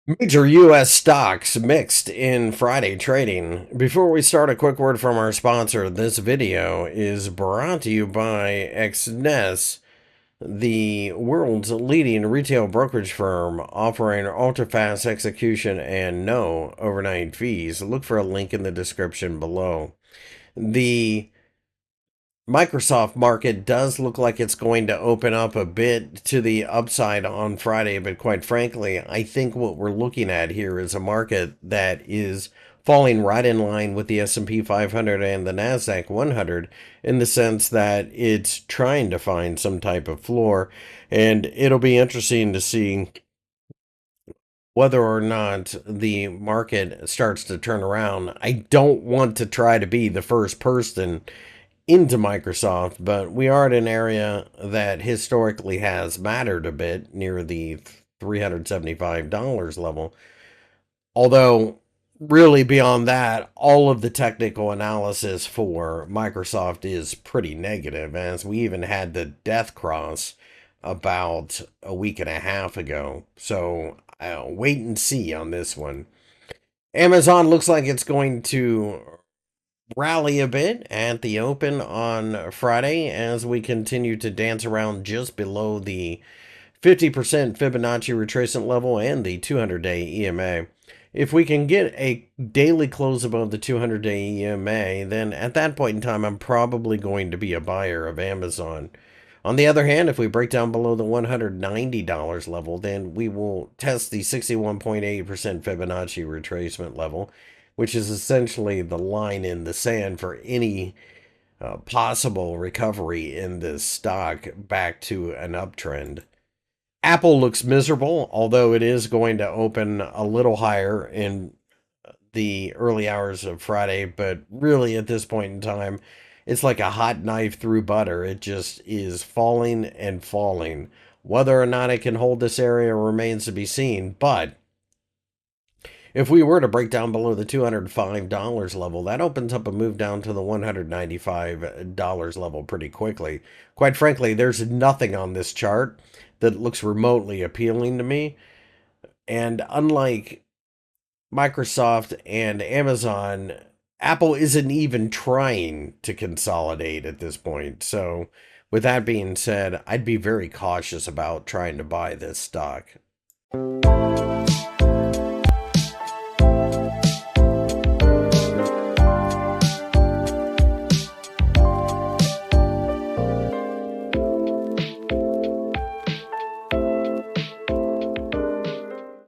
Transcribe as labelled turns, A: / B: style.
A: Major U.S. stocks mixed in Friday trading. Before we start, a quick word from our sponsor. This video is brought to you by XNES, the world's leading retail brokerage firm offering ultra-fast execution and no overnight fees. Look for a link in the description below. The Microsoft market does look like it's going to open up a bit to the upside on Friday, but quite frankly, I think what we're looking at here is a market that is falling right in line with the S&P 500 and the Nasdaq 100 in the sense that it's trying to find some type of floor, and it'll be interesting to see whether or not the market starts to turn around. I don't want to try to be the first person into Microsoft, but we are at an area that historically has mattered a bit near the $375 level. Although, really, beyond that, all of the technical analysis for Microsoft is pretty negative, as we even had the death cross about a week and a half ago. So, wait and see on this one. Amazon looks like it's going to rally a bit at the open on Friday as we continue to dance around just below the 50% Fibonacci retracement level and the 200-day EMA. If we can get a daily close above the 200-day EMA, then at that point in time, I'm probably going to be a buyer of Amazon. On the other hand, if we break down below the $190 level, then we will test the 61.8% Fibonacci retracement level, which is essentially the line in the sand for any possible recovery in this stock back to an uptrend. Apple looks miserable, although it is going to open a little higher in the early hours of Friday, but really at this point in time, it's like a hot knife through butter. It just is falling and falling. Whether or not it can hold this area remains to be seen, but if we were to break down below the $205 level, that opens up a move down to the $195 level pretty quickly. Quite frankly, there's nothing on this chart that looks remotely appealing to me. And unlike Microsoft and Amazon, Apple isn't even trying to consolidate at this point. So, with that being said, I'd be very cautious about trying to buy this stock.